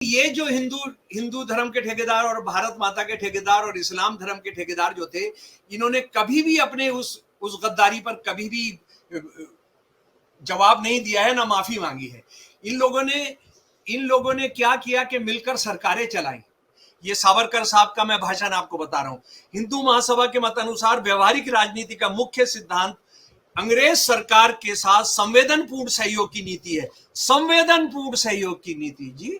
ये जो हिंदू धर्म के ठेकेदार और भारत माता के ठेकेदार और इस्लाम धर्म के ठेकेदार जो थे, इन्होंने कभी भी अपने उस गद्दारी पर कभी भी जवाब नहीं दिया है, ना माफी मांगी है। इन लोगों ने क्या किया कि मिलकर सरकारें चलाई। ये सावरकर साहब का मैं भाषण आपको बता रहा हूं। हिंदू महासभा के मत अनुसार व्यवहारिक राजनीति का मुख्य सिद्धांत अंग्रेज सरकार के साथ संवेदनपूर्ण सहयोग की नीति है। संवेदनपूर्ण सहयोग की नीति जी,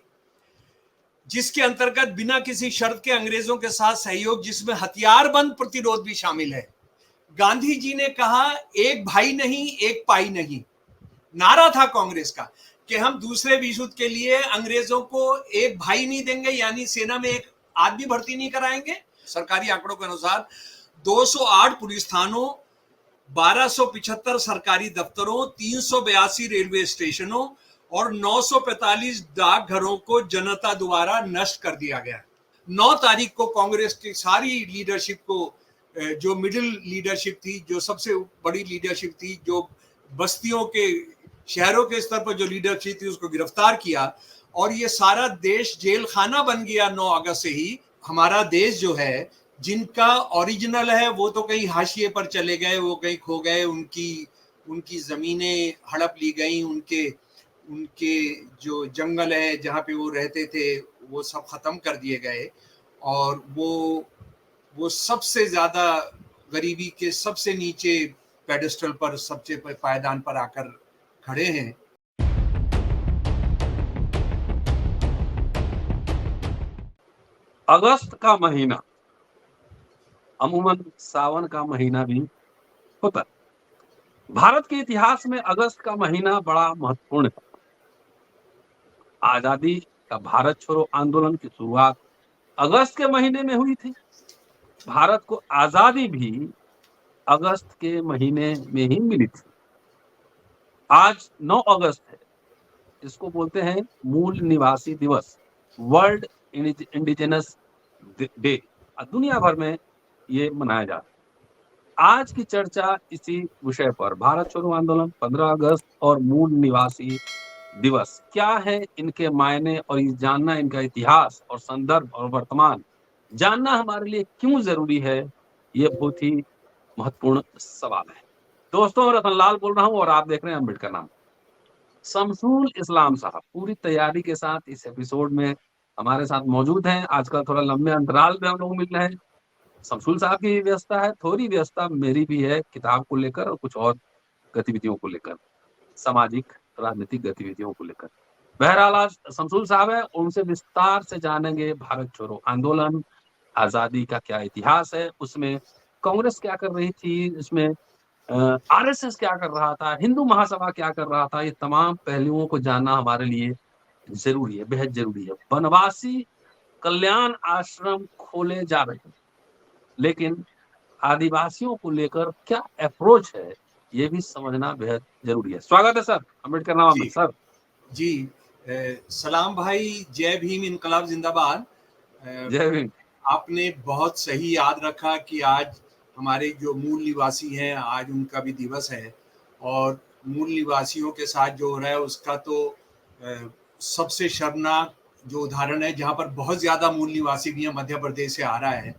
जिसके अंतर्गत बिना किसी शर्त के अंग्रेजों के साथ सहयोग, जिसमें हथियारबंद प्रतिरोध भी शामिल है। गांधी जी ने कहा, एक भाई नहीं एक पाई नहीं, नारा था कांग्रेस का कि हम दूसरे विश्व युद्ध के लिए अंग्रेजों को एक भाई नहीं देंगे, यानी सेना में एक आदमी भर्ती नहीं कराएंगे। सरकारी आंकड़ों के अनुसार 208 पुलिस थानों, 1275 सरकारी दफ्तरों, 382 रेलवे स्टेशनों और 945 डाकघरों को जनता द्वारा नष्ट कर दिया गया। 9 तारीख को कांग्रेस की सारी लीडरशिप को, जो मिडिल लीडरशिप थी, जो सबसे बड़ी लीडरशिप थी, जो बस्तियों के शहरों के स्तर पर जो लीडरशिप थी, उसको गिरफ्तार किया और ये सारा देश जेल खाना बन गया। 9 अगस्त से ही हमारा देश जो है, जिनका ओरिजिनल है वो तो कहीं हाशिए पर चले गए, वो कहीं खो गए, उनकी जमीनें हड़प ली गई, उनके जो जंगल है जहाँ पे वो रहते थे वो सब खत्म कर दिए गए और वो सबसे ज्यादा गरीबी के सबसे नीचे पेडेस्टल पर, सबसे पायदान पर आकर खड़े हैं। अगस्त का महीना अमूमन सावन का महीना भी होता है। भारत के इतिहास में अगस्त का महीना बड़ा महत्वपूर्ण है। आजादी का भारत छोड़ो आंदोलन की शुरुआत अगस्त के महीने में हुई थी। भारत को आजादी भी अगस्त के महीने में ही मिली थी। आज 9 अगस्त है। इसको बोलते हैं मूल निवासी दिवस, वर्ल्ड इंडिजिनस डे। दुनिया भर में ये मनाया जाता है। आज की चर्चा इसी विषय पर, भारत छोड़ो आंदोलन, 15 अगस्त और मूल निवासी दिवस क्या है, इनके मायने और ये जानना, इनका इतिहास और संदर्भ और वर्तमान जानना हमारे लिए क्यों जरूरी है, ये बहुत ही महत्वपूर्ण सवाल है। दोस्तों, रतनलाल बोल रहा हूं और आप देख रहे हैं अम्बेडकर नाम। शमसुल इस्लाम साहब पूरी तैयारी के साथ इस एपिसोड में हमारे साथ मौजूद हैं। आजकल थोड़ा लंबे अंतराल पे हम लोग मिल रहे हैं। शमसुल साहब की व्यवस्था है, थोड़ी व्यवस्था मेरी भी है, किताब को लेकर और कुछ और गतिविधियों को लेकर, सामाजिक राजनीतिक गतिविधियों को लेकर। बहरहाल आज शमसुल साहब है, उनसे विस्तार से जानेंगे भारत छोड़ो आंदोलन, आजादी का क्या इतिहास है, उसमें कांग्रेस क्या कर रही थी, उसमें आरएसएस क्या कर रहा था, हिंदू महासभा क्या कर रहा था। ये तमाम पहलुओं को जानना हमारे लिए जरूरी है, बेहद जरूरी है। वनवासी कल्याण आश्रम खोले जा रहे हैं, लेकिन आदिवासियों को लेकर क्या अप्रोच है, ये भी समझना बेहद जरूरी है। स्वागत है सर, अम्बेडकर नामा में सर। जी, सलाम भाई, जय भीम, इनकलाब जिंदाबाद। जय भीम। आपने बहुत सही याद रखा कि आज हमारे जो मूल निवासी हैं, आज उनका भी दिवस है और मूल निवासियों के साथ जो हो रहा है उसका तो सबसे शर्मनाक जो उदाहरण है, जहाँ पर बहुत ज्यादा मूल निवासी भी हैं, मध्य प्रदेश से आ रहा है।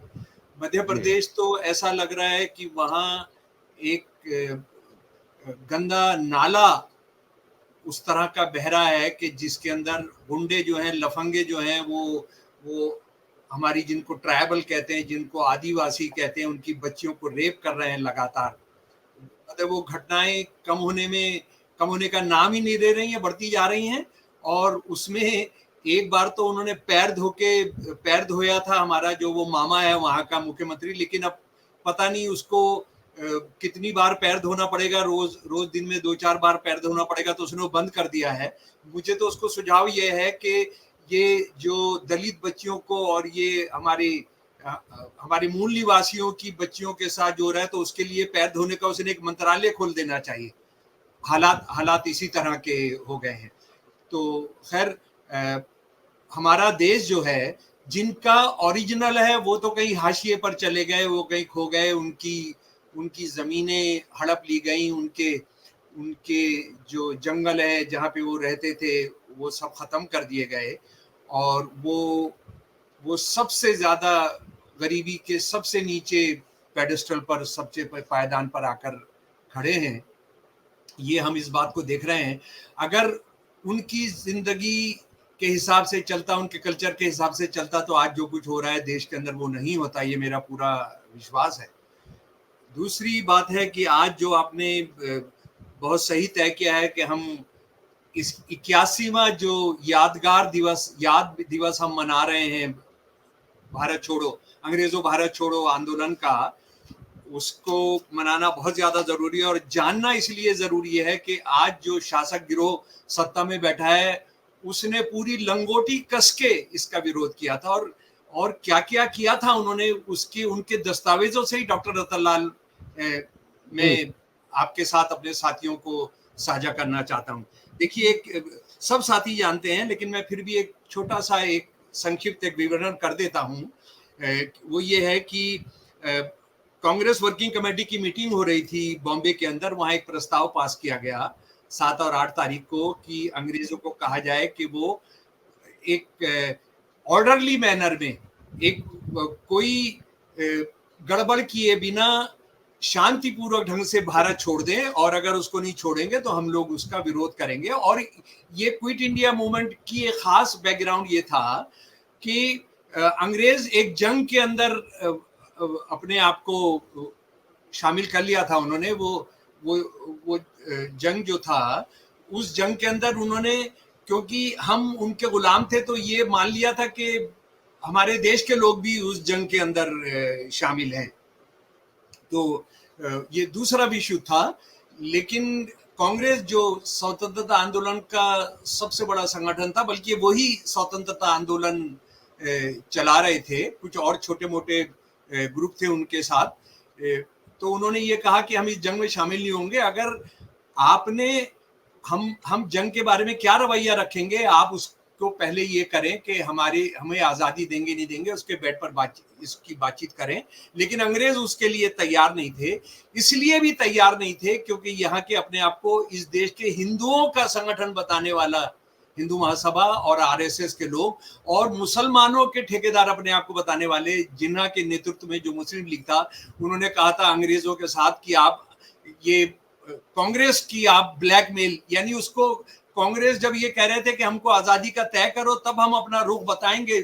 मध्य प्रदेश तो ऐसा लग रहा है कि वहाँ एक गंदा नाला उस तरह का बह रहा है कि जिसके अंदर गुंडे जो हैं, लफंगे जो हैं, वो हमारी, जिनको ट्राइबल कहते हैं, जिनको आदिवासी कहते हैं, उनकी बच्चियों को रेप कर रहे हैं लगातार। मतलब वो घटनाएं कम होने का नाम ही नहीं ले रही हैं, बढ़ती जा रही हैं। और उसमें एक बार तो उन्होंने पैर धोया था हमारा जो वो मामा है वहां का मुख्यमंत्री, लेकिन अब पता नहीं उसको कितनी बार पैर धोना पड़ेगा, रोज दिन में 2-4 बार पैर धोना पड़ेगा, तो उसने वो बंद कर दिया है। मुझे तो उसको सुझाव ये है कि ये जो दलित बच्चियों को और ये हमारे मूल निवासियों की बच्चियों के साथ जो रहा है, तो उसके लिए पैर धोने का उसने एक मंत्रालय खोल देना चाहिए। हालात इसी तरह के हो गए हैं। तो खैर, हमारा देश जो है, जिनका ओरिजिनल है वो तो कहीं हाशिए पर चले गए, वो कहीं खो गए, उनकी जमीनें हड़प ली गई, उनके जो जंगल है जहाँ पे वो रहते थे वो सब खत्म कर दिए गए और वो सबसे ज्यादा गरीबी के सबसे नीचे पेडेस्टल पर, सबसे पायदान पर आकर खड़े हैं। ये हम इस बात को देख रहे हैं। अगर उनकी जिंदगी के हिसाब से चलता, उनके कल्चर के हिसाब से चलता, तो आज जो कुछ हो रहा है देश के अंदर वो नहीं होता, ये मेरा पूरा विश्वास है। दूसरी बात है कि आज जो आपने बहुत सही तय किया है कि हम इस 81वां जो याद दिवस हम मना रहे हैं भारत छोड़ो, अंग्रेजों भारत छोड़ो आंदोलन का, उसको मनाना बहुत ज्यादा जरूरी है। और जानना इसलिए जरूरी है कि आज जो शासक गिरोह सत्ता में बैठा है उसने पूरी लंगोटी कस के इसका विरोध किया था, और क्या क्या किया था उन्होंने, उसके उनके दस्तावेजों से ही डॉक्टर रतनलाल मैं आपके साथ अपने साथियों को साझा करना चाहता हूं। देखिए, एक सब साथी जानते हैं, लेकिन मैं फिर भी एक छोटा सा एक संक्षिप्त एक विवरण कर देता हूं। वो ये है कि कांग्रेस वर्किंग कमेटी की मीटिंग हो रही थी बॉम्बे के अंदर। वहां एक प्रस्ताव पास किया गया 7 और 8 तारीख को कि अंग्रेजों को कहा जाए कि वो एक ऑर्डरली मैनर में, एक कोई गड़बड़ किए बिना शांतिपूर्वक ढंग से भारत छोड़ दें, और अगर उसको नहीं छोड़ेंगे तो हम लोग उसका विरोध करेंगे। और ये क्विट इंडिया मूवमेंट की एक खास बैकग्राउंड ये था कि अंग्रेज एक जंग के अंदर अपने आप को शामिल कर लिया था उन्होंने। वो जंग जो था, उस जंग के अंदर उन्होंने, क्योंकि हम उनके गुलाम थे, तो ये मान लिया था कि हमारे देश के लोग भी उस जंग के अंदर शामिल हैं। तो ये दूसरा विषय था। लेकिन कांग्रेस जो स्वतंत्रता आंदोलन का सबसे बड़ा संगठन था, बल्कि वही स्वतंत्रता आंदोलन चला रहे थे, कुछ और छोटे मोटे ग्रुप थे उनके साथ, तो उन्होंने ये कहा कि हम इस जंग में शामिल नहीं होंगे। अगर आपने हम जंग के बारे में क्या रवैया रखेंगे, आप उसको पहले ये करें कि हमें आज़ादी देंगे नहीं देंगे, उसके बेड पर इसकी बातचीत करें। लेकिन अंग्रेज उसके लिए तैयार नहीं थे। इसलिए भी तैयार नहीं थे क्योंकि यहाँ के अपने आप को इस देश के हिंदुओं का संगठन बताने वाला हिंदू महासभा और आरएसएस के लोग, और मुसलमानों के ठेकेदार अपने आप को बताने वाले जिन्ना के नेतृत्व में जो मुस्लिम लीग था, उन्होंने कहा था अंग्रेजों के साथ कि आप ये कांग्रेस की आप ब्लैकमेल, यानी उसको कांग्रेस जब ये कह रहे थे कि हमको आजादी का तय करो तब हम अपना रुख बताएंगे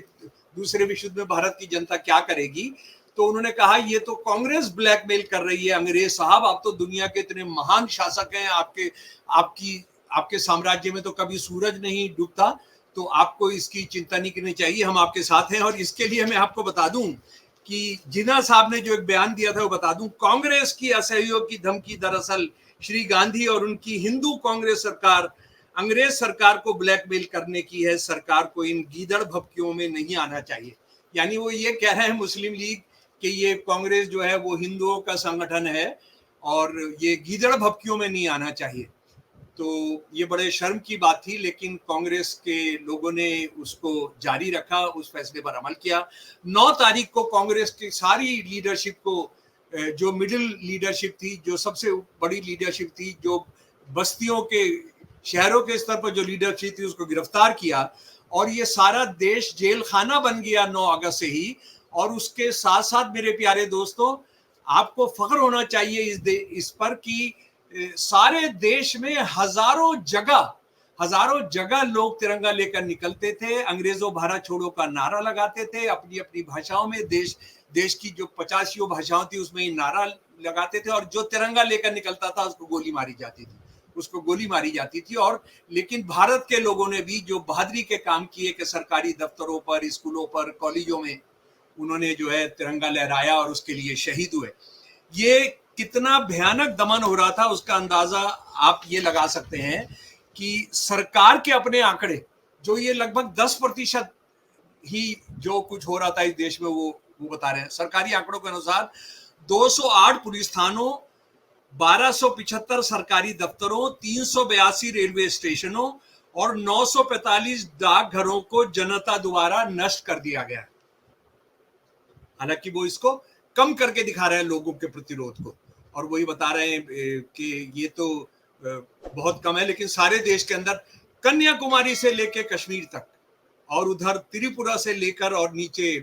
दूसरे विश्व युद्ध में भारत की जनता क्या करेगी, तो उन्होंने कहा ये तो कांग्रेस ब्लैकमेल कर रही है अंग्रेज साहब, आप तो दुनिया के इतने महान शासक हैं, आपके साम्राज्य में तो कभी सूरज नहीं डूबता, तो आपको इसकी चिंता नहीं करनी चाहिए, हम आपके साथ हैं। और इसके लिए मैं आपको बता दूं कि जिन्ना साहब ने जो एक बयान दिया था वो बता दूं, कांग्रेस की असहयोग की धमकी दरअसल श्री गांधी और उनकी हिंदू कांग्रेस सरकार अंग्रेज सरकार को ब्लैकमेल करने की है। सरकार को इन गीदड़ भपकियों में नहीं आना चाहिए। यानी वो ये कह रहे हैं मुस्लिम लीग कि ये कांग्रेस जो है वो हिंदुओं का संगठन है और ये गीदड़ भपकियों में नहीं आना चाहिए। तो ये बड़े शर्म की बात थी, लेकिन कांग्रेस के लोगों ने उसको जारी रखा, उस फैसले पर अमल किया। 9 तारीख को कांग्रेस की सारी लीडरशिप को, जो मिडिल लीडरशिप थी, जो सबसे बड़ी लीडरशिप थी, जो बस्तियों के शहरों के स्तर पर जो लीडरशिप थी, उसको गिरफ्तार किया और ये सारा देश जेल खाना बन गया 9 अगस्त से ही। और उसके साथ साथ मेरे प्यारे दोस्तों, आपको फख्र होना चाहिए इस पर कि सारे देश में हजारों जगह लोग तिरंगा लेकर निकलते थे, अंग्रेजों भारत छोड़ो का नारा लगाते थे, अपनी अपनी भाषाओं में, देश की जो 85 भाषाओं थी उसमें ही नारा लगाते थे, और जो तिरंगा लेकर निकलता था उसको गोली मारी जाती थी। और लेकिन भारत के लोगों ने भी जो बहादुरी के काम किए कि सरकारी दफ्तरों पर, स्कूलों पर, कॉलेजों में उन्होंने जो है तिरंगा लहराया और उसके लिए शहीद हुए। ये कितना भयानक दमन हो रहा था उसका अंदाजा आप ये लगा सकते हैं कि सरकार के अपने आंकड़े, जो ये लगभग 10% ही जो कुछ हो रहा था इस देश में वो बता रहे हैं। सरकारी आंकड़ों के अनुसार 208 पुलिस थानों, 1275 सरकारी दफ्तरों, 382 रेलवे स्टेशनों और 945 डाकघरों को जनता द्वारा नष्ट कर दिया गया। हालांकि वो इसको कम करके दिखा रहे हैं लोगों के प्रतिरोध को, और वही बता रहे हैं कि ये तो बहुत कम है, लेकिन सारे देश के अंदर कन्याकुमारी से लेके कश्मीर तक और उधर त्रिपुरा से लेकर और नीचे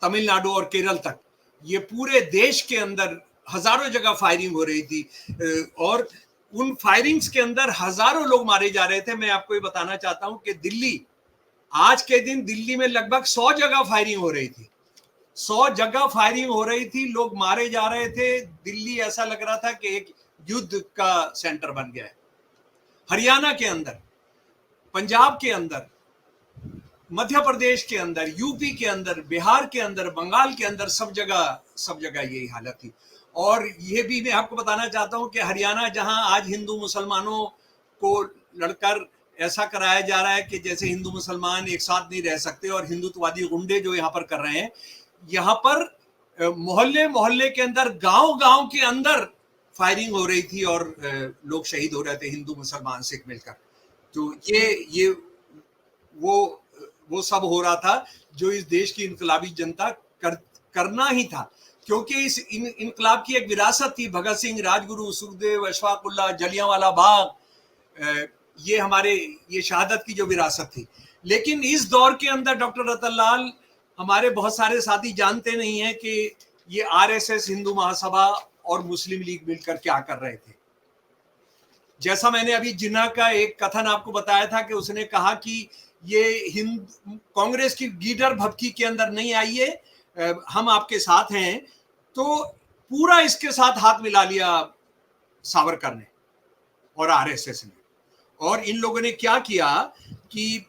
तमिलनाडु और केरल तक, ये पूरे देश के अंदर हजारों जगह फायरिंग हो रही थी और उन फायरिंग्स के अंदर हजारों लोग मारे जा रहे थे। मैं आपको ये बताना चाहता हूं कि दिल्ली, आज के दिन दिल्ली में लगभग 100 जगह फायरिंग हो रही थी, 100 जगह फायरिंग हो रही थी, लोग मारे जा रहे थे। दिल्ली ऐसा लग रहा था कि एक युद्ध का सेंटर बन गया है। हरियाणा के अंदर, पंजाब के अंदर, मध्य प्रदेश के अंदर, यूपी के अंदर, बिहार के अंदर, बंगाल के अंदर, सब जगह यही हालत थी। और ये भी मैं आपको बताना चाहता हूं कि हरियाणा, जहां आज हिंदू मुसलमानों को लड़कर ऐसा कराया जा रहा है कि जैसे हिंदू मुसलमान एक साथ नहीं रह सकते, और हिंदुत्ववादी गुंडे जो यहाँ पर कर रहे हैं, यहाँ पर मोहल्ले मोहल्ले के अंदर, गांव गांव के अंदर फायरिंग हो रही थी और लोग शहीद हो रहे थे, हिंदू मुसलमान सिख मिलकर। तो ये वो सब हो रहा था जो इस देश की इनकलाबी जनता करना ही था, क्योंकि इस इनकलाब की एक विरासत थी। भगत सिंह, राजगुरु, सुखदेव, अशफाक उल्लाह, जलियांवाला बाग, ये शहादत की जो विरासत थी। लेकिन इस दौर के अंदर डॉक्टर रतन लाल, हमारे बहुत सारे साथी जानते नहीं है कि ये आरएसएस, हिंदू महासभा और मुस्लिम लीग मिलकर क्या कर रहे थे। जैसा मैंने अभी जिन्ना का एक कथन आपको बताया था कि उसने कहा कि ये कांग्रेस की गीडर भपकी के अंदर नहीं आइए, हम आपके साथ हैं, तो पूरा इसके साथ हाथ मिला लिया सावरकर ने और आरएसएस ने। और इन लोगों ने क्या किया कि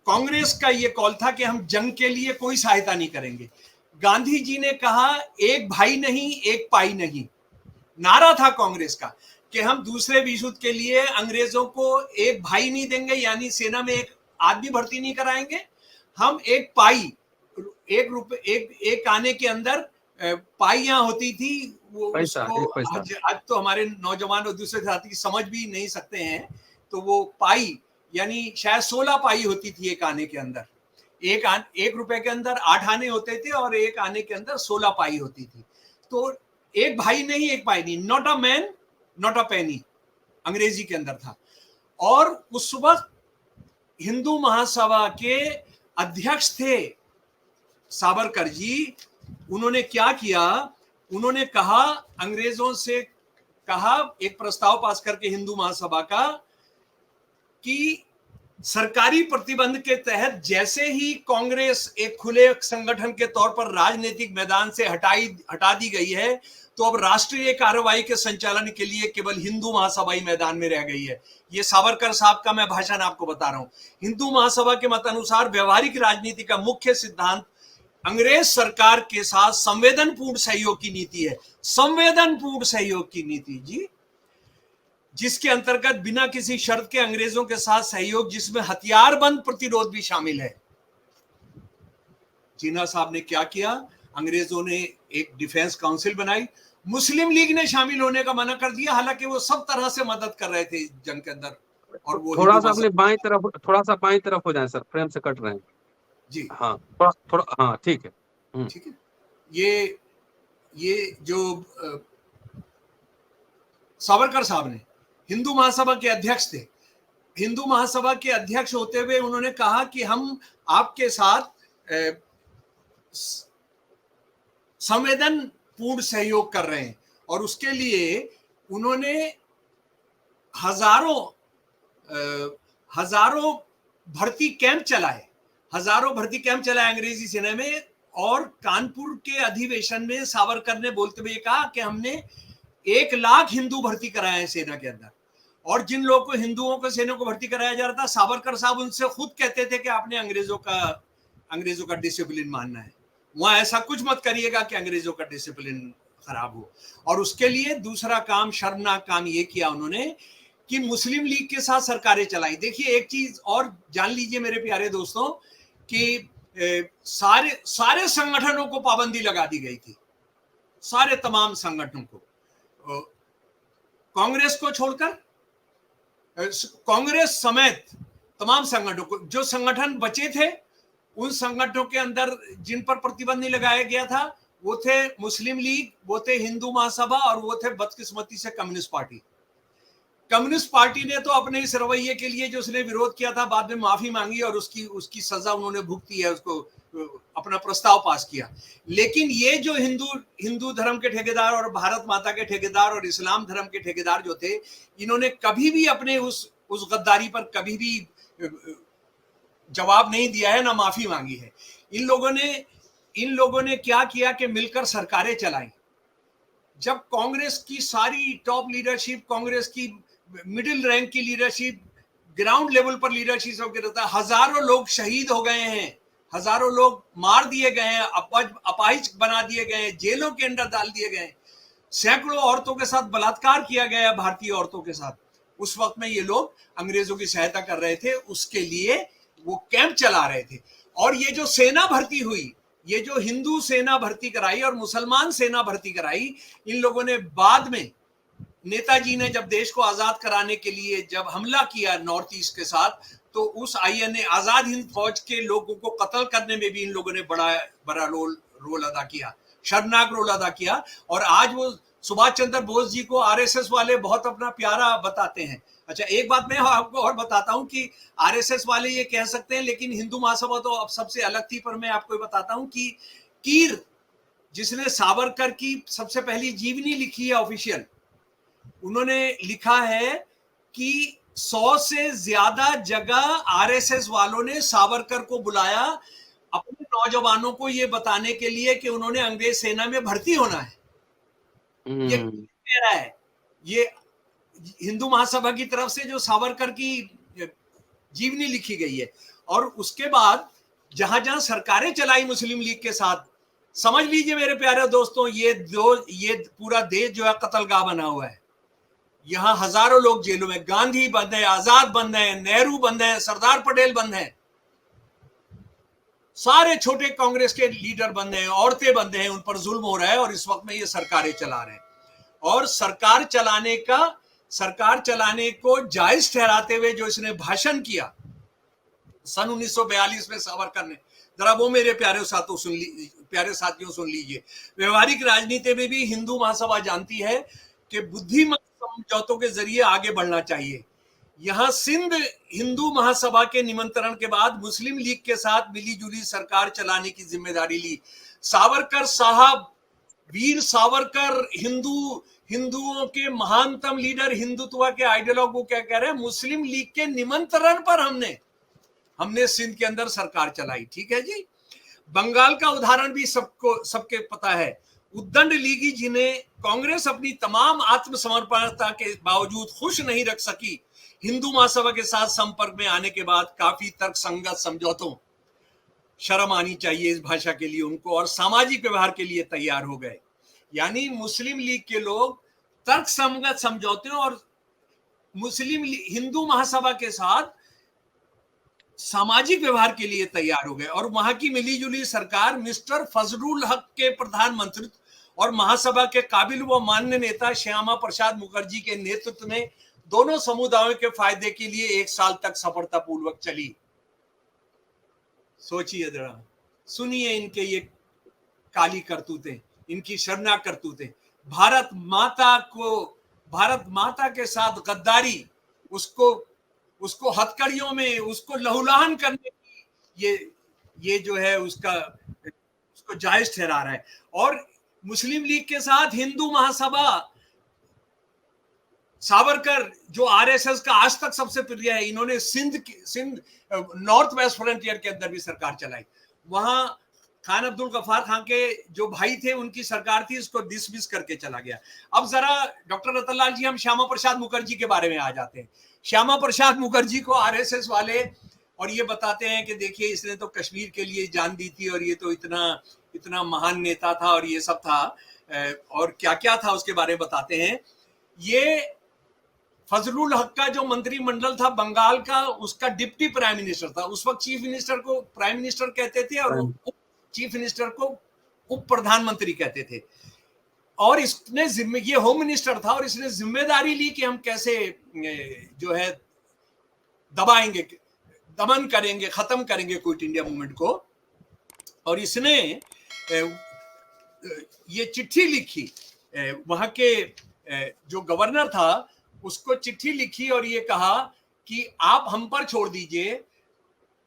कांग्रेस का ये कॉल था कि हम जंग के लिए कोई सहायता नहीं करेंगे। गांधी जी ने कहा एक भाई नहीं एक पाई नहीं, नारा था कांग्रेस का कि हम दूसरे विश्व युद्ध के लिए अंग्रेजों को एक भाई नहीं देंगे, यानी सेना में एक आदमी भर्ती नहीं कराएंगे, हम एक पाई, एक आने के अंदर पाइयां होती थी, वो उसको आज तो हमारे नौजवान और दूसरे साथी समझ भी नहीं सकते हैं। तो वो पाई यानी शायद 16 पाई होती थी एक आने के अंदर, एक रुपए के अंदर 8 आने होते थे और एक आने के अंदर 16 पाई होती थी। तो एक भाई नहीं एक पाई नहीं, not a man not a penny, अंग्रेजी के अंदर था। और उस वक्त हिंदू महासभा के अध्यक्ष थे सावरकर जी। उन्होंने क्या किया, उन्होंने कहा, अंग्रेजों से कहा, एक प्रस्ताव पास करके हिंदू महासभा का, कि सरकारी प्रतिबंध के तहत जैसे ही कांग्रेस एक खुले संगठन के तौर पर राजनीतिक मैदान से हटा दी गई है, तो अब राष्ट्रीय कार्रवाई के संचालन के लिए केवल हिंदू महासभा ही मैदान में रह गई है। ये सावरकर साहब का मैं भाषण आपको बता रहा हूं। हिंदू महासभा के मत अनुसार व्यवहारिक राजनीति का मुख्य सिद्धांत अंग्रेज सरकार के साथ संवेदनपूर्ण सहयोग की नीति है। संवेदनपूर्ण सहयोग की नीति जी, जिसके अंतर्गत बिना किसी शर्त के अंग्रेजों के साथ सहयोग, जिसमें हथियारबंद प्रतिरोध भी शामिल है। जिन्ना साहब ने क्या किया, अंग्रेजों ने एक डिफेंस काउंसिल बनाई, मुस्लिम लीग ने शामिल होने का मना कर दिया, हालांकि वो सब तरह से मदद कर रहे थे जंग के अंदर। और वो थोड़ा सा अपने बाएं तरफ हो जाए सर, फ्रेम से कट रहे हैं जी। हाँ, थोड़ा हाँ, ठीक है, ठीक है। ये जो सावरकर साहब ने हिंदू महासभा के अध्यक्ष थे, हिंदू महासभा के अध्यक्ष होते हुए उन्होंने कहा कि हम आपके साथ संवेदनपूर्ण सहयोग कर रहे हैं। और उसके लिए उन्होंने हजारों भर्ती कैंप चलाए, अंग्रेजी सेना में। और कानपुर के अधिवेशन में सावरकर ने बोलते हुए कहा कि हमने 1 लाख हिंदू भर्ती कराए हैं सेना के अंदर। और जिन लोगों को, हिंदुओं को सेना को भर्ती कराया जा रहा था, सावरकर साहब उनसे खुद कहते थे कि आपने अंग्रेजों का डिसिप्लिन मानना है, वहां ऐसा कुछ मत करिएगा कि अंग्रेजों का डिसिप्लिन खराब हो। और उसके लिए दूसरा काम, शर्मनाक काम ये किया उन्होंने कि मुस्लिम लीग के साथ सरकारें चलाई। देखिए एक चीज और जान लीजिए मेरे प्यारे दोस्तों, कि सारे संगठनों को पाबंदी लगा दी गई थी, सारे तमाम संगठनों को, कांग्रेस को छोड़कर, कांग्रेस समेत तमाम संगठनों को। जो संगठन बचे थे उन संगठनों के अंदर जिन पर प्रतिबंध नहीं लगाया गया था, वो थे मुस्लिम लीग, वो थे हिंदू महासभा और वो थे बदकिस्मती से कम्युनिस्ट पार्टी। कम्युनिस्ट पार्टी ने तो अपने इस रवैये के लिए जो उसने विरोध किया था बाद में माफी मांगी और उसकी उसकी सजा उन्होंने भुगती है, उसको अपना प्रस्ताव पास किया। लेकिन ये जो हिंदू धर्म के ठेकेदार और भारत माता के ठेकेदार और इस्लाम धर्म के ठेकेदार जो थे, इन्होंने कभी भी अपने उस गद्दारी पर कभी भी जवाब नहीं दिया है, ना माफी मांगी है। इन लोगों ने क्या किया कि मिलकर सरकारें चलाई। जब कांग्रेस की सारी टॉप लीडरशिप, कांग्रेस की मिडिल रैंक की लीडरशिप, ग्राउंड लेवल पर लीडरशिप सब रहता है, हजारों लोग शहीद हो गए हैं, हजारों लोग मार दिए गए हैं, अपाहिज बना दिए गए हैं, जेलों के अंदर डाल दिए गए, सैकड़ों औरतों के साथ बलात्कार किया गया है, भारतीय औरतों के साथ। उस वक्त में ये लोग अंग्रेजों की सहायता कर रहे थे, उसके लिए वो कैंप चला रहे थे। और ये जो सेना भर्ती हुई, ये जो हिंदू सेना भर्ती कराई और मुसलमान सेना भर्ती कराई, इन लोगों ने बाद में, नेताजी ने जब देश को आजाद कराने के लिए जब हमला किया नॉर्थ ईस्ट के साथ, तो उस आईएनए आजाद हिंद फौज के लोगों को कत्ल करने में भी इन लोगों ने बड़ा रोल अदा किया, शर्मनाक रोल अदा किया। और आज वो सुभाष चंद्र बोस जी को आरएसएस वाले बहुत अपना प्यारा बताते हैं। अच्छा, एक बात मैं आपको और बताता हूं कि आरएसएस वाले ये कह सकते हैं, लेकिन हिंदू महासभा तो अब सबसे अलग थी। पर मैं आपको बताता हूं कि कीर, जिसने सावरकर की सबसे पहली जीवनी लिखी है ऑफिशियल, उन्होंने लिखा है कि 100 से ज्यादा जगह आरएसएस वालों ने सावरकर को बुलाया अपने नौजवानों को ये बताने के लिए कि उन्होंने अंग्रेज सेना में भर्ती होना है। ये कह रहा है, ये हिंदू महासभा की तरफ से जो सावरकर की जीवनी लिखी गई है। और उसके बाद जहां जहां सरकारें चलाई मुस्लिम लीग के साथ, समझ लीजिए मेरे प्यारे दोस्तों, ये पूरा देश जो है कत्लगाह बना हुआ है। यहां हजारों लोग जेलों में, गांधी बंद है, आजाद बंद है, नेहरू बंद है, सरदार पटेल बंद है, सारे छोटे कांग्रेस के लीडर बंद हैं, औरतें बंद हैं, उन पर जुल्म हो रहा है। और इस वक्त में ये सरकारें चला रहे हैं। और सरकार चलाने को जायज ठहराते हुए जो इसने भाषण किया सन 1942 में सावरकर ने, जरा वो मेरे प्यारे साथियों सुन लीजिए। व्यवहारिक राजनीति में भी हिंदू महासभा जानती है कि बुद्धिमत समझौतों के जरिए आगे बढ़ना चाहिए। यहां सिंध हिंदू महासभा के निमंत्रण के बाद मुस्लिम लीग के साथ मिलीजुली सरकार चलाने की जिम्मेदारी ली। सावरकर साहब, वीर सावरकर, हिंदुओं के महानतम लीडर, हिंदुत्व के आइडियोलॉग, वो क्या कह रहे हैं, मुस्लिम लीग के निमंत्रण पर हमने सिंध के अंदर सरकार चलाई। ठीक है जी। बंगाल का उदाहरण भी सबके पता है। उद्दंड लीगी, जिन्हें कांग्रेस अपनी तमाम आत्मसमर्पणता के बावजूद खुश नहीं रख सकी, हिंदू महासभा के साथ संपर्क में आने के बाद काफी तर्कसंगत समझौतों, शर्म आनी चाहिए इस भाषा के लिए उनको, और सामाजिक व्यवहार के लिए तैयार हो गए। यानी मुस्लिम लीग के लोग तर्कसंगत समझौतों और हिंदू महासभा के साथ सामाजिक व्यवहार के लिए तैयार हो गए। और वहां की मिलीजुली सरकार मिस्टर फजलुल हक के प्रधानमंत्रित्व और महासभा के काबिल व मान्य नेता श्यामा प्रसाद मुखर्जी के नेतृत्व में दोनों समुदायों के फायदे के लिए 1 साल तक सफलतापूर्वक चली। सोचिए जरा, सुनिए इनके ये काली करतूतें, इनकी शर्मनाक करतूतें। भारत माता के साथ गद्दारी, उसको हथकड़ियों में उसको लहूलुहान करने की ये जो है उसको जायज ठहरा रहा है। और मुस्लिम लीग के साथ हिंदू महासभा, सावरकर जो आरएसएस का आज तक सबसे प्रिय है, इन्होंने सिंध नॉर्थ वेस्ट फ्रंटियर के अंदर भी सरकार चलाई। वहां खान अब्दुल गफ्फार खान के जो भाई थे, उनकी सरकार थी, इसको डिसमिस करके चला गया। अब जरा डॉक्टर रतनलाल जी, हम श्यामा प्रसाद मुखर्जी के बारे में आ जाते हैं। श्यामा प्रसाद मुखर्जी को आरएसएस वाले और ये बताते हैं कि देखिए, इसने तो कश्मीर के लिए जान दी थी और ये तो इतना महान नेता था और ये सब था, और क्या क्या था उसके बारे में बताते हैं। ये फजलुल हक का जो मंत्रिमंडल था बंगाल का, उसका डिप्टी प्राइम मिनिस्टर था। उस वक्त चीफ मिनिस्टर को प्राइम मिनिस्टर कहते थे और चीफ मिनिस्टर को उप प्रधानमंत्री कहते थे। और इसने ये होम मिनिस्टर था और इसने जिम्मेदारी ली कि हम कैसे जो है दबाएंगे, दमन करेंगे, खत्म करेंगे क्विट इंडिया मूवमेंट को। और इसने ये चिट्ठी लिखी वहां के जो गवर्नर था उसको चिट्ठी लिखी और ये कहा कि आप हम पर छोड़ दीजिए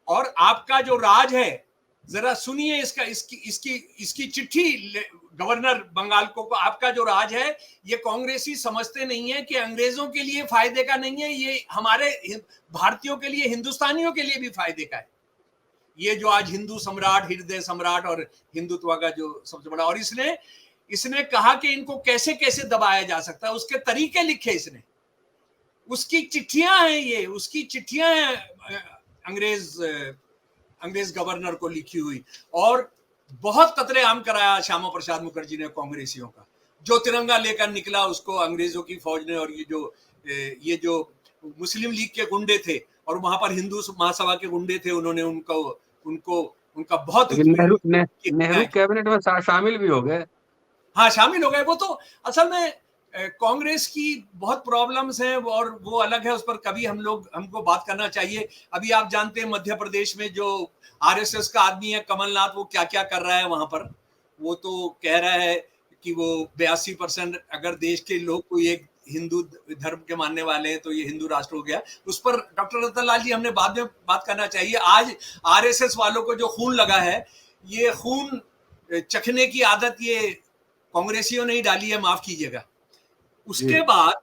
और आपका जो राज है, जरा सुनिए इसका, इसकी चिट्ठी गवर्नर बंगाल को, आपका जो राज है ये कांग्रेसी समझते नहीं है कि अंग्रेजों के लिए फायदे का नहीं है, ये हमारे भारतीयों के लिए, हिंदुस्तानियों के लिए भी फायदे का है। ये जो आज हिंदू सम्राट, हृदय सम्राट और हिंदुत्व का जो सबसे बड़ा, और इसने कहा कि इनको कैसे कैसे दबाया जा सकता है, उसके तरीके लिखे इसने, उसकी चिट्ठियां हैं, ये उसकी चिट्ठियां हैं अंग्रेज गवर्नर को लिखी हुई। और बहुत कतलेआम कराया श्यामा प्रसाद मुखर्जी ने कांग्रेसियों का, जो तिरंगा लेकर निकला उसको अंग्रेजों की फौज ने, और ये जो मुस्लिम लीग के गुंडे थे और वहां पर हिंदू महासभा के गुंडे थे, उन्होंने उनका बहुत नेहरू कैबिनेट में शामिल भी हो गए। हाँ, शामिल हो गए। वो तो असल में कांग्रेस की बहुत प्रॉब्लम्स हैं और वो अलग है, उस पर कभी हमको बात करना चाहिए। अभी आप जानते हैं मध्य प्रदेश में जो आरएसएस का आदमी है कमलनाथ, वो क्या क्या कर रहा है वहां पर। वो तो कह रहा है कि वो 82% अगर देश के लोग कोई एक हिंदू धर्म के मानने वाले हैं तो ये हिंदू राष्ट्र हो गया। उस पर डॉक्टर रतन लाल जी हमने बाद में बात करना चाहिए। आज आरएसएस वालों को जो खून लगा है, ये खून चखने की आदत ये कांग्रेसियों ने ही डाली है, माफ कीजिएगा। उसके बाद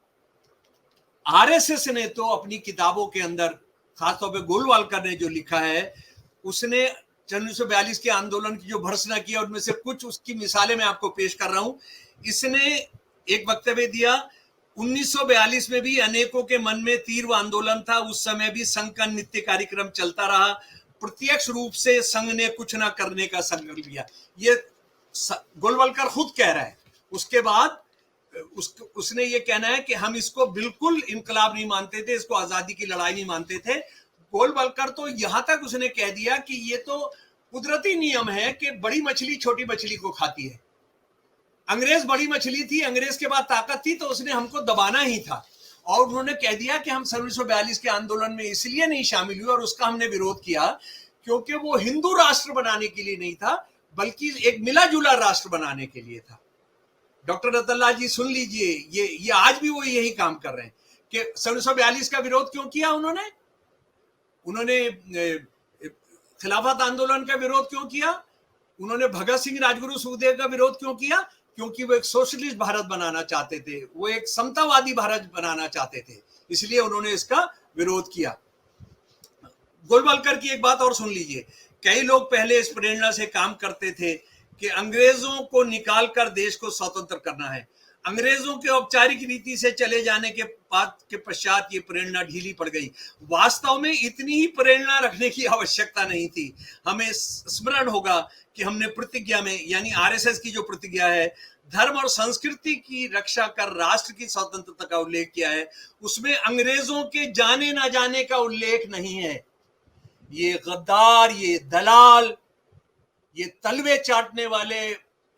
आरएसएस ने तो अपनी किताबों के अंदर, खासतौर पे गोलवालकर ने जो लिखा है, उसने 1942 के आंदोलन की जो भर्त्सना किया, उनमें से कुछ उसकी मिसालें मैं आपको पेश कर रहा हूं। इसने एक वक्तव्य दिया, 1942 में भी अनेकों के मन में तीव्र आंदोलन था, उस समय भी संघ का नित्य कार्यक्रम चलता रहा, प्रत्यक्ष रूप से संघ ने कुछ ना करने का संकल्प लिया। ये गोलवालकर खुद कह रहा है। उसके बाद उसने ये कहना है कि हम इसको बिल्कुल इनकलाब नहीं मानते थे, इसको आजादी की लड़ाई नहीं मानते थे। गोलवालकर तो यहां तक उसने कह दिया कि ये तो कुदरती नियम है कि बड़ी मछली छोटी मछली को खाती है। अंग्रेज बड़ी मछली थी, अंग्रेज के बाद ताकत थी, तो उसने हमको दबाना ही था। और उन्होंने कह दिया कि हम 1942 के आंदोलन में इसलिए नहीं शामिल हुए और उसका हमने विरोध किया क्योंकि वो हिंदू राष्ट्र बनाने के लिए नहीं था, बल्कि एक मिला जुला राष्ट्र बनाने के लिए था। डॉक्टर रतन लाल जी सुन लीजिए, ये आज भी वो यही काम कर रहे हैं कि 1942 का विरोध क्यों किया उन्होंने खिलाफत आंदोलन का विरोध क्यों किया, उन्होंने भगत सिंह, राजगुरु, सुखदेव का विरोध क्यों किया, क्योंकि वो एक सोशलिस्ट भारत बनाना चाहते थे, वो एक समतावादी भारत बनाना चाहते थे, इसलिए उन्होंने इसका विरोध किया। गोलवालकर की एक बात और सुन लीजिए, कई लोग पहले इस प्रेरणा से काम करते थे कि अंग्रेजों को निकालकर देश को स्वतंत्र करना है। अंग्रेजों के औपचारिक नीति से चले जाने के बाद के पश्चात ये प्रेरणा ढीली पड़ गई। वास्तव में इतनी ही प्रेरणा रखने की आवश्यकता नहीं थी। हमें स्मरण होगा कि हमने प्रतिज्ञा में, यानी आरएसएस की जो प्रतिज्ञा है, धर्म और संस्कृति की रक्षा कर राष्ट्र की स्वतंत्रता का उल्लेख किया है, उसमें अंग्रेजों के जाने ना जाने का उल्लेख नहीं है। ये गद्दार, ये दलाल, ये तलवे चाटने वाले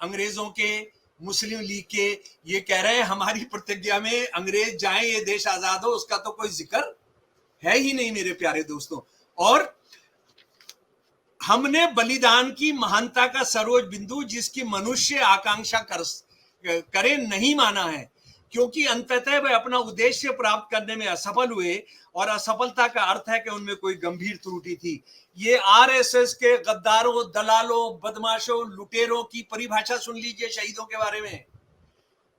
अंग्रेजों के, मुस्लिम लीग के, ये कह रहे हैं हमारी प्रतिज्ञा में अंग्रेज जाएं ये देश आजाद हो, उसका तो कोई जिक्र है ही नहीं मेरे प्यारे दोस्तों। और हमने बलिदान की महानता का सर्वोच्च बिंदु जिसकी मनुष्य आकांक्षा करे नहीं माना है, क्योंकि अंततः वे अपना उद्देश्य प्राप्त करने में असफल हुए, और असफलता का अर्थ है कि उनमें कोई गंभीर त्रुटि थी। ये आरएसएस के गद्दारों, दलालों, बदमाशों, लुटेरों की परिभाषा सुन लीजिए शहीदों के बारे में।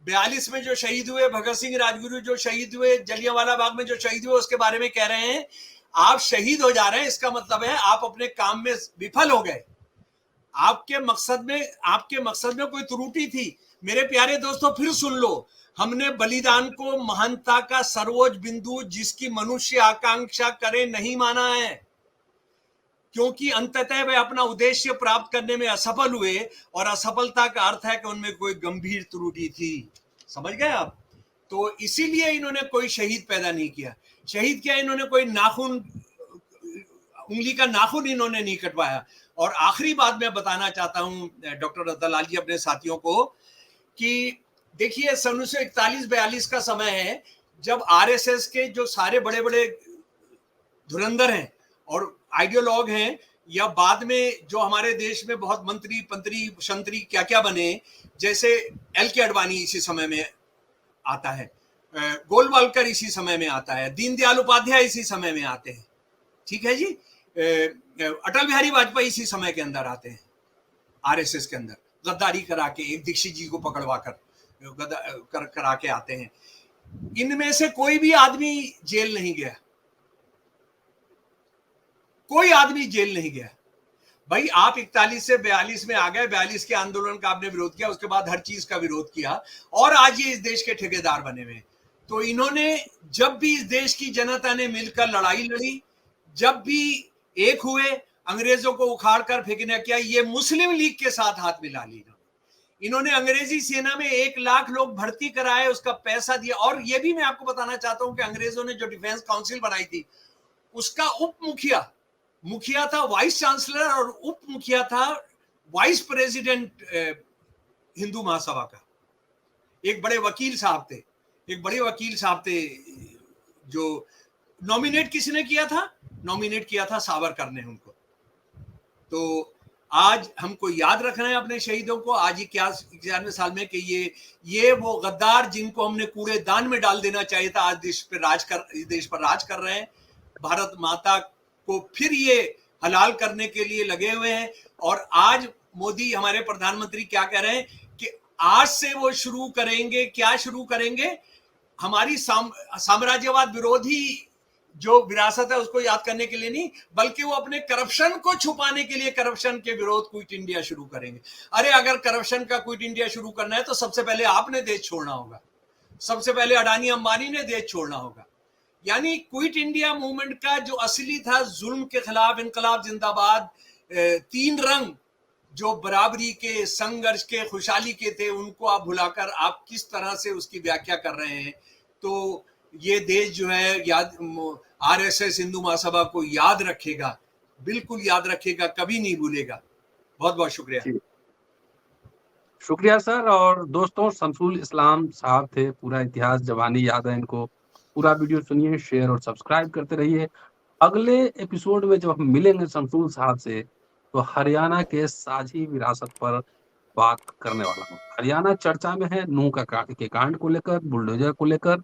42 में जो शहीद हुए, भगत सिंह, राजगुरु जो शहीद हुए, जलियांवाला बाग में जो शहीद हुए, उसके बारे में कह रहे हैं आप शहीद हो जा रहे हैं, इसका मतलब है आप अपने काम में विफल हो गए, आपके मकसद में कोई त्रुटि थी। मेरे प्यारे दोस्तों, फिर सुन लो, हमने बलिदान को महानता का सर्वोच्च बिंदु जिसकी मनुष्य आकांक्षा करे नहीं माना है, क्योंकि अंततः वे अपना उद्देश्य प्राप्त करने में असफल हुए, और असफलता का अर्थ है कि उनमें कोई गंभीर त्रुटि थी। समझ गए आप? तो इसीलिए इन्होंने कोई शहीद पैदा नहीं किया। शहीद किया इन्होंने कोई नाखून, उंगली का नाखून इन्होंने नहीं कटवाया। और आखिरी बात मैं बताना चाहता हूं डॉक्टर रतन लाल जी अपने साथियों को, कि देखिए 1941-42 का समय है जब आरएसएस के जो सारे बड़े बड़े धुरंधर हैं और आइडियोलॉग हैं, या बाद में जो हमारे देश में बहुत मंत्री, पंत्री, शंत्री क्या क्या बने, जैसे एल के अडवाणी इसी समय में आता है, गोलवालकर इसी समय में आता है, दीनदयाल उपाध्याय इसी समय में आते हैं, ठीक है जी। अटल बिहारी वाजपेयी इसी समय के अंदर आते हैं, आरएसएस के अंदर गद्दारी करा के, एक दीक्षित जी को पकड़वा कर करा के आते हैं। इनमें से कोई भी आदमी जेल नहीं गया, कोई आदमी जेल नहीं गया भाई। आप 41 से 42 में आ गए, 42 के आंदोलन का आपने विरोध किया, उसके बाद हर चीज का विरोध किया, और आज ये इस देश के ठेकेदार बने हुए। तो इन्होंने जब भी इस देश की जनता ने मिलकर लड़ाई लड़ी, जब भी एक हुए, अंग्रेजों को उखाड़ कर फेंकने किया, ये मुस्लिम लीग के साथ हाथ मिला ली। इन्होंने अंग्रेजी सेना में 1 लाख लोग भर्ती कराए, उसका पैसा दिया। और ये भी मैं आपको बताना चाहता हूं कि अंग्रेजों ने जो डिफेंस काउंसिल बनाई थी, उसका उप मुखिया था वाइस चांसलर, और उप मुखिया था वाइस प्रेसिडेंट हिंदू महासभा का। एक बड़े वकील साहब थे, जो नॉमिनेट किसने किया था? नॉमिनेट किया था सावरकर ने उनको। तो आज हमको याद रखना है अपने शहीदों को, आज ही 91 साल में, कि ये वो गद्दार जिनको हमने कूड़ेदान में डाल देना चाहिए था, आज देश पर राज कर रहे हैं। भारत माता को फिर ये हलाल करने के लिए लगे हुए हैं। और आज मोदी हमारे प्रधानमंत्री क्या कह रहे हैं कि आज से वो शुरू करेंगे, क्या शुरू करेंगे? हमारी साम्राज्यवाद विरोधी जो विरासत है उसको याद करने के लिए नहीं, बल्कि वो अपने करप्शन को छुपाने के लिए करप्शन के विरोध क्विट इंडिया शुरू करेंगे। अरे अगर करप्शन का क्विट इंडिया शुरू करना है तो सबसे पहले आपने देश छोड़ना होगा, सबसे पहले अडानी अंबानी ने देश छोड़ना होगा। यानी क्विट इंडिया मूवमेंट का जो असली था, जुल्म के खिलाफ इनकलाब जिंदाबाद, 3 रंग जो बराबरी के, संघर्ष के, खुशहाली के थे, उनको आप भुलाकर आप किस तरह से उसकी व्याख्या कर रहे हैं। तो ये देश जो है याद, आरएसएस हिंदू महासभा को याद रखेगा, बिल्कुल याद रखेगा, कभी नहीं भूलेगा। बहुत बहुत शुक्रिया। शुक्रिया सर। और दोस्तों, शमसुल इस्लाम साहब थे, पूरा इतिहास जवानी याद है इनको। पूरा वीडियो सुनिए, शेयर और सब्सक्राइब करते रहिए। अगले एपिसोड में जब हम मिलेंगे शमसुल साहब से, तो हरियाणा के साझी विरासत पर बात करने वाला हूँ। हरियाणा चर्चा में है नूह के कांड को लेकर, बुलडोजर को लेकर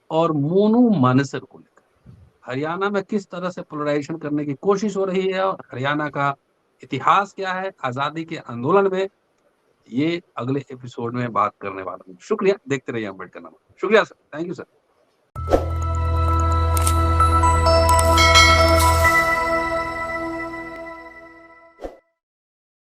और मोनू मानेसर को लेकर। हरियाणा में किस तरह से पोलराइजेशन करने की कोशिश हो रही है, और हरियाणा का इतिहास क्या है आजादी के आंदोलन में, ये अगले एपिसोड में बात करने वाला हूँ। शुक्रिया, देखते रहिए अम्बेडकर नामा। शुक्रिया सर, थैंक यू सर।